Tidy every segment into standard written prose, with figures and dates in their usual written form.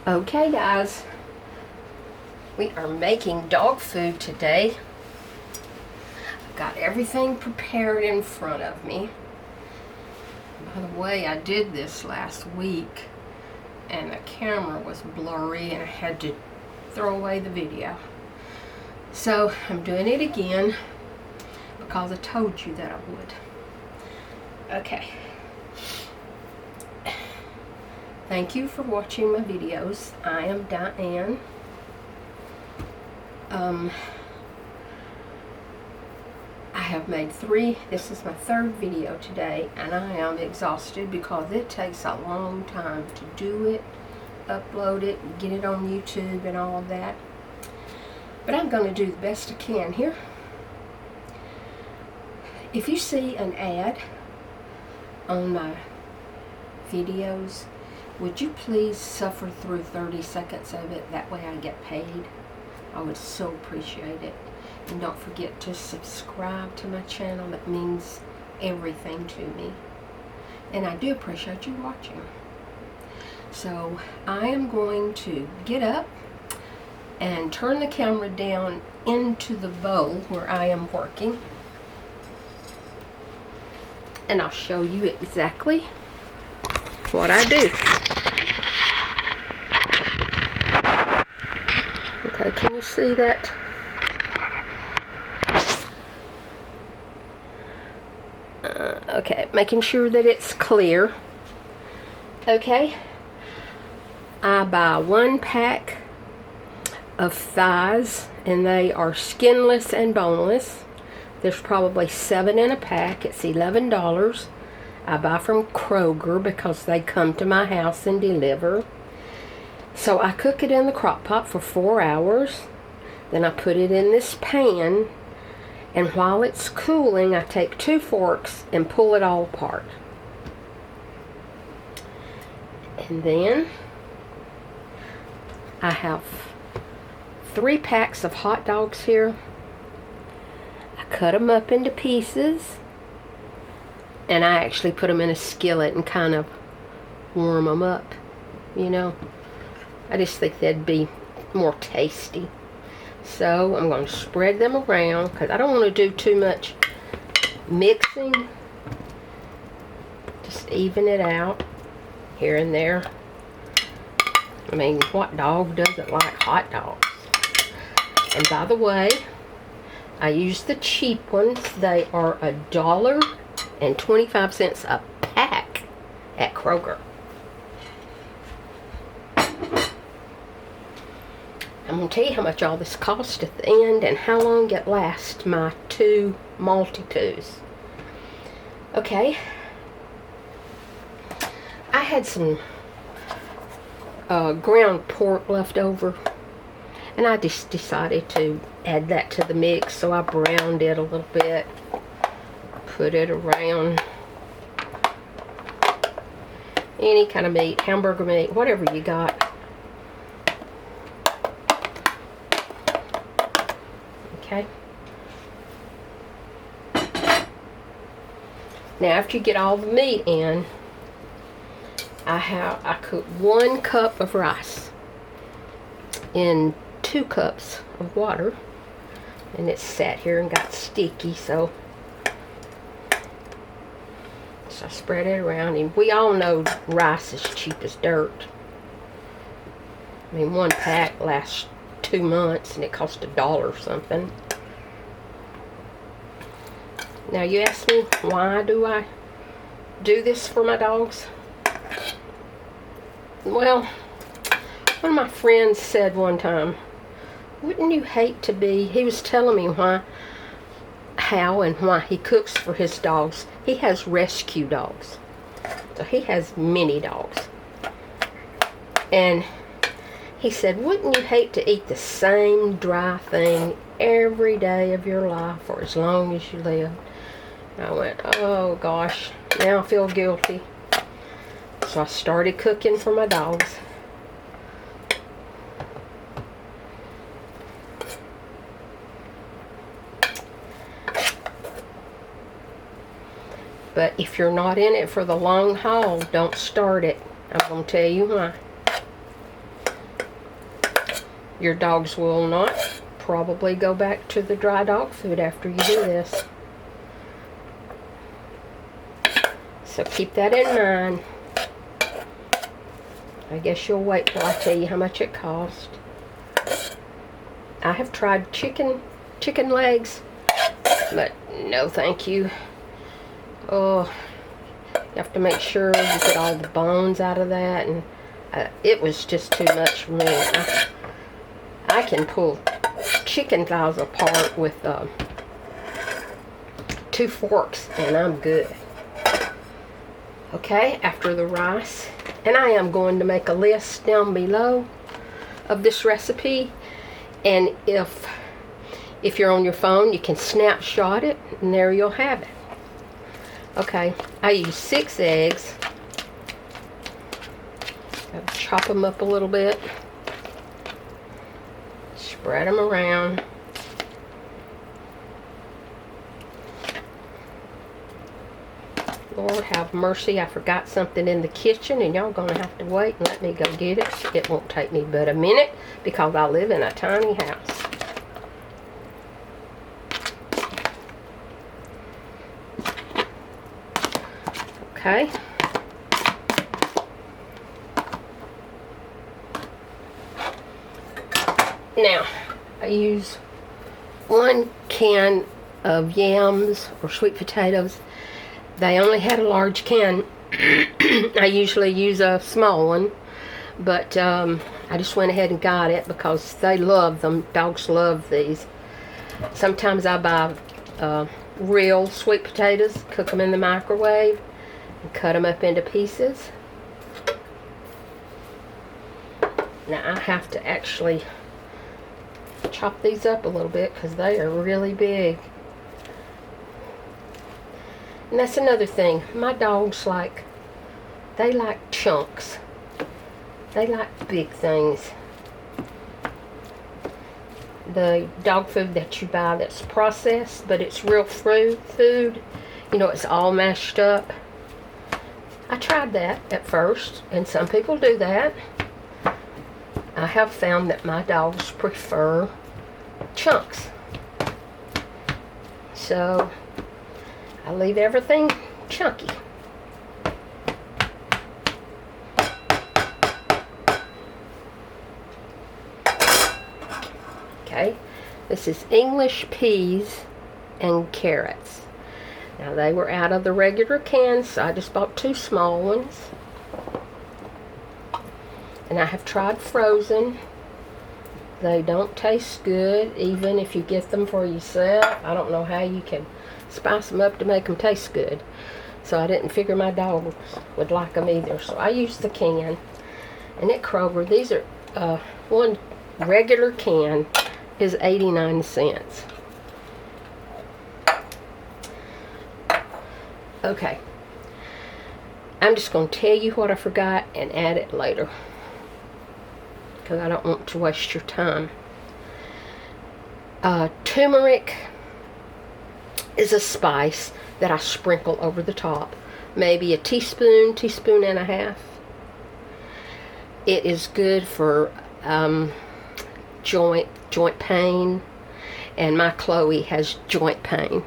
Okay guys, we are making dog food today. I've got everything prepared in front of me. By the way, I did this last week and the camera was blurry and I had to throw away the video. So I'm doing it again because I told you that I would. Okay. Thank you for watching my videos. I am Diane. I have made 3. This is my 3rd video today, and I am exhausted because it takes a long time to do it, upload it, get it on YouTube and all of that. But I'm going to do the best I can here. If you see an ad on my videos, would you please suffer through 30 seconds of it? That way I get paid. I would so appreciate it. And don't forget to subscribe to my channel. That means everything to me. And I do appreciate you watching. So I am going to get up and turn the camera down into the bowl where I am working. And I'll show you exactly what I do. Okay, can you see that? Okay, making sure that it's clear. Okay, I buy 1 pack of thighs, and they are skinless and boneless. There's probably 7 in a pack. It's $11. I buy from Kroger because they come to my house and deliver. So I cook it in the crock pot for 4 hours. Then I put it in this pan, and while it's cooling, I take 2 forks and pull it all apart. And then I have 3 packs of hot dogs here. I cut them up into pieces, and I actually put them in a skillet and kind of warm them up, you know. I just think they'd be more tasty. So I'm going to spread them around because I don't want to do too much mixing. Just even it out here and there. I mean, what dog doesn't like hot dogs? And by the way, I use the cheap ones. They are $1.25 a pack at Kroger. I'm going to tell you how much all this cost at the end and how long it lasts my 2 multi-poos. Okay. I had some ground pork left over, and I just decided to add that to the mix, so I browned it a little bit, put it around any kind of meat, hamburger meat, whatever you got. Okay. Now after you get all the meat in, I cook 1 cup of rice in 2 cups of water, and it sat here and got sticky, so I spread it around. And we all know rice is cheap as dirt. I mean, 1 pack lasts 2 months and it cost $1 something. Now you ask me, why do I do this for my dogs? Well, one of my friends said one time, wouldn't you hate to be, he was telling me how and why he cooks for his dogs. He has rescue dogs. So he has many dogs. And he said, wouldn't you hate to eat the same dry thing every day of your life for as long as you live? And I went, oh gosh, now I feel guilty. So I started cooking for my dogs. But if you're not in it for the long haul, don't start it. I'm going to tell you why. Your dogs will not probably go back to the dry dog food after you do this. So keep that in mind. I guess you'll wait till I tell you how much it cost. I have tried chicken legs, but no thank you. Oh, you have to make sure you get all the bones out of that, and it was just too much for me. I can pull chicken thighs apart with 2 forks, and I'm good. Okay, after the rice, and I am going to make a list down below of this recipe, and if you're on your phone, you can snapshot it, and there you'll have it. Okay, I use 6 eggs. Gotta chop them up a little bit. Spread them around. Lord have mercy, I forgot something in the kitchen, and y'all gonna have to wait and let me go get it. It won't take me but a minute because I live in a tiny house. Okay. Now, I use 1 can of yams or sweet potatoes. They only had a large can. I usually use a small one, but I just went ahead and got it because they love them. Dogs love these. Sometimes I buy real sweet potatoes, cook them in the microwave, and cut them up into pieces. Now I have to actually chop these up a little bit because they are really big. And that's another thing. My dogs they like chunks. They like big things. The dog food that you buy that's processed, but it's real food, you know, it's all mashed up. I tried that at first, and some people do that. I have found that my dogs prefer chunks. So I leave everything chunky. Okay, this is English peas and carrots. Now they were out of the regular cans, so I just bought 2 small ones. And I have tried frozen. They don't taste good, even if you get them for yourself. I don't know how you can spice them up to make them taste good. So I didn't figure my dogs would like them either. So I used the can. And at Kroger, these are, 1 regular can is 89 cents. Okay. I'm just going to tell you what I forgot and add it later, because I don't want to waste your time. Turmeric is a spice that I sprinkle over the top. Maybe a teaspoon and a half. It is good for joint pain, and my Chloe has joint pain,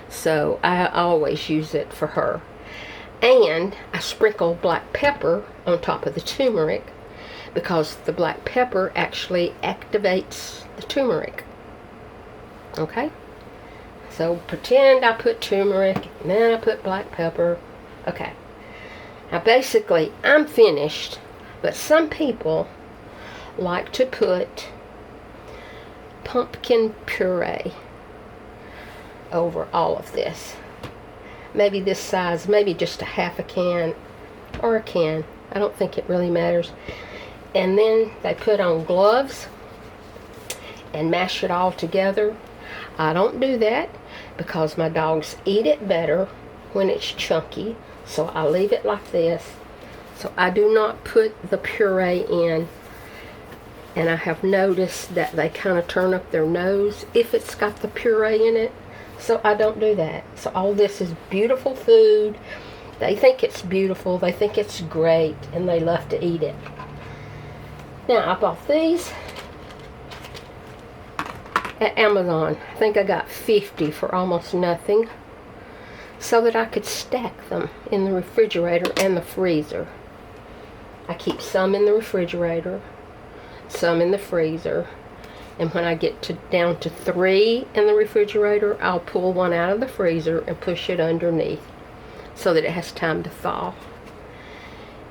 so I always use it for her. And I sprinkle black pepper on top of the turmeric, because the black pepper actually activates the turmeric. Okay? So pretend I put turmeric, and then I put black pepper. Okay. Now basically, I'm finished, but some people like to put pumpkin puree over all of this. Maybe this size, maybe just a half a can or a can. I don't think it really matters. And then they put on gloves and mash it all together. I don't do that because my dogs eat it better when it's chunky, so I leave it like this. So I do not put the puree in, and I have noticed that they kind of turn up their nose if it's got the puree in it, so I don't do that. So all this is beautiful food. They think it's beautiful, they think it's great, and they love to eat it. Now I bought these at Amazon. I think I got 50 for almost nothing, so that I could stack them in the refrigerator and the freezer. I keep some in the refrigerator, some in the freezer, and when I get down to 3 in the refrigerator, I'll pull one out of the freezer and push it underneath so that it has time to thaw.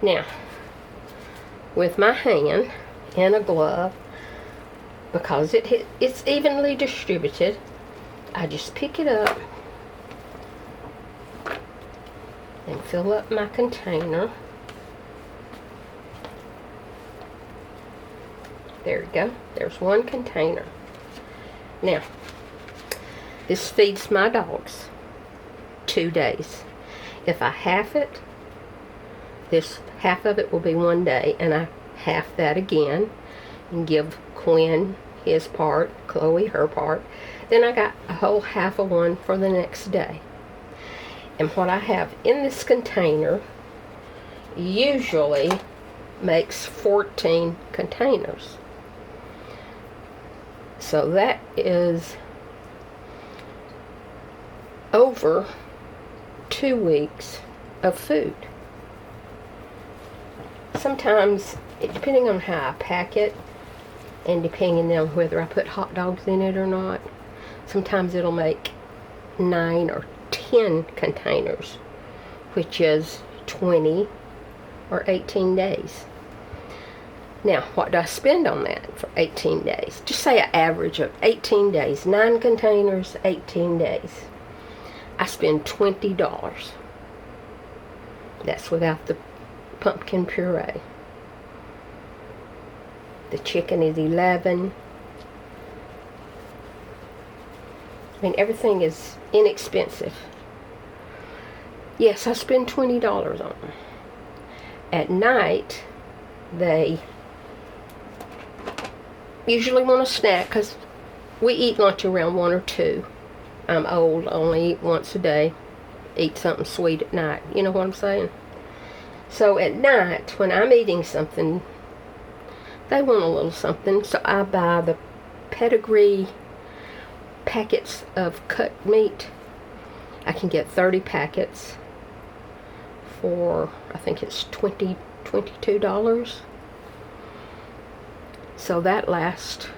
Now, with my hand in a glove, because it's evenly distributed, I just pick it up and fill up my container. There we go. There's one container. Now, this feeds my dogs 2 days. If I half it, this half of it will be 1 day, and I half that again and give Quinn his part, Chloe her part. Then I got a whole half of one for the next day. And what I have in this container usually makes 14 containers. So that is over 2 weeks of food. Sometimes, depending on how I pack it, and depending on whether I put hot dogs in it or not, sometimes it'll make 9 or 10 containers, which is 20 or 18 days. Now, what do I spend on that for 18 days? Just say an average of 18 days. 9 containers, 18 days. I spend $20. That's without the pumpkin puree. The chicken is 11. I mean, everything is inexpensive. Yes, I spend $20 on them. At night, they usually want a snack because we eat lunch around 1 or 2. I'm old, I only eat once a day. Eat something sweet at night. You know what I'm saying? So at night, when I'm eating something, they want a little something. So I buy the pedigree packets of cut meat. I can get 30 packets for, I think it's $22. So that lasts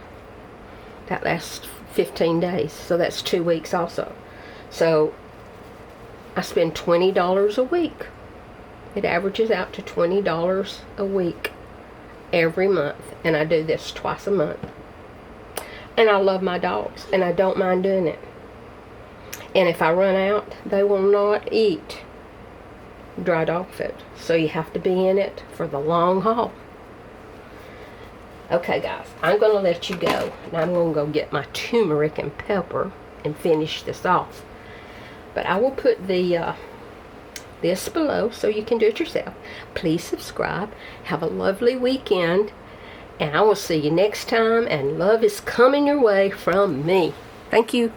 15 days. So that's 2 weeks also. So I spend $20 a week. It averages out to $20 a week every month. And I do this twice a month. And I love my dogs, and I don't mind doing it. And if I run out, they will not eat dry dog food. So you have to be in it for the long haul. Okay, guys, I'm going to let you go. And I'm going to go get my turmeric and pepper and finish this off. But I will put this below so you can do it yourself. Please subscribe. Have a lovely weekend. And I will see you next time. And love is coming your way from me. Thank you.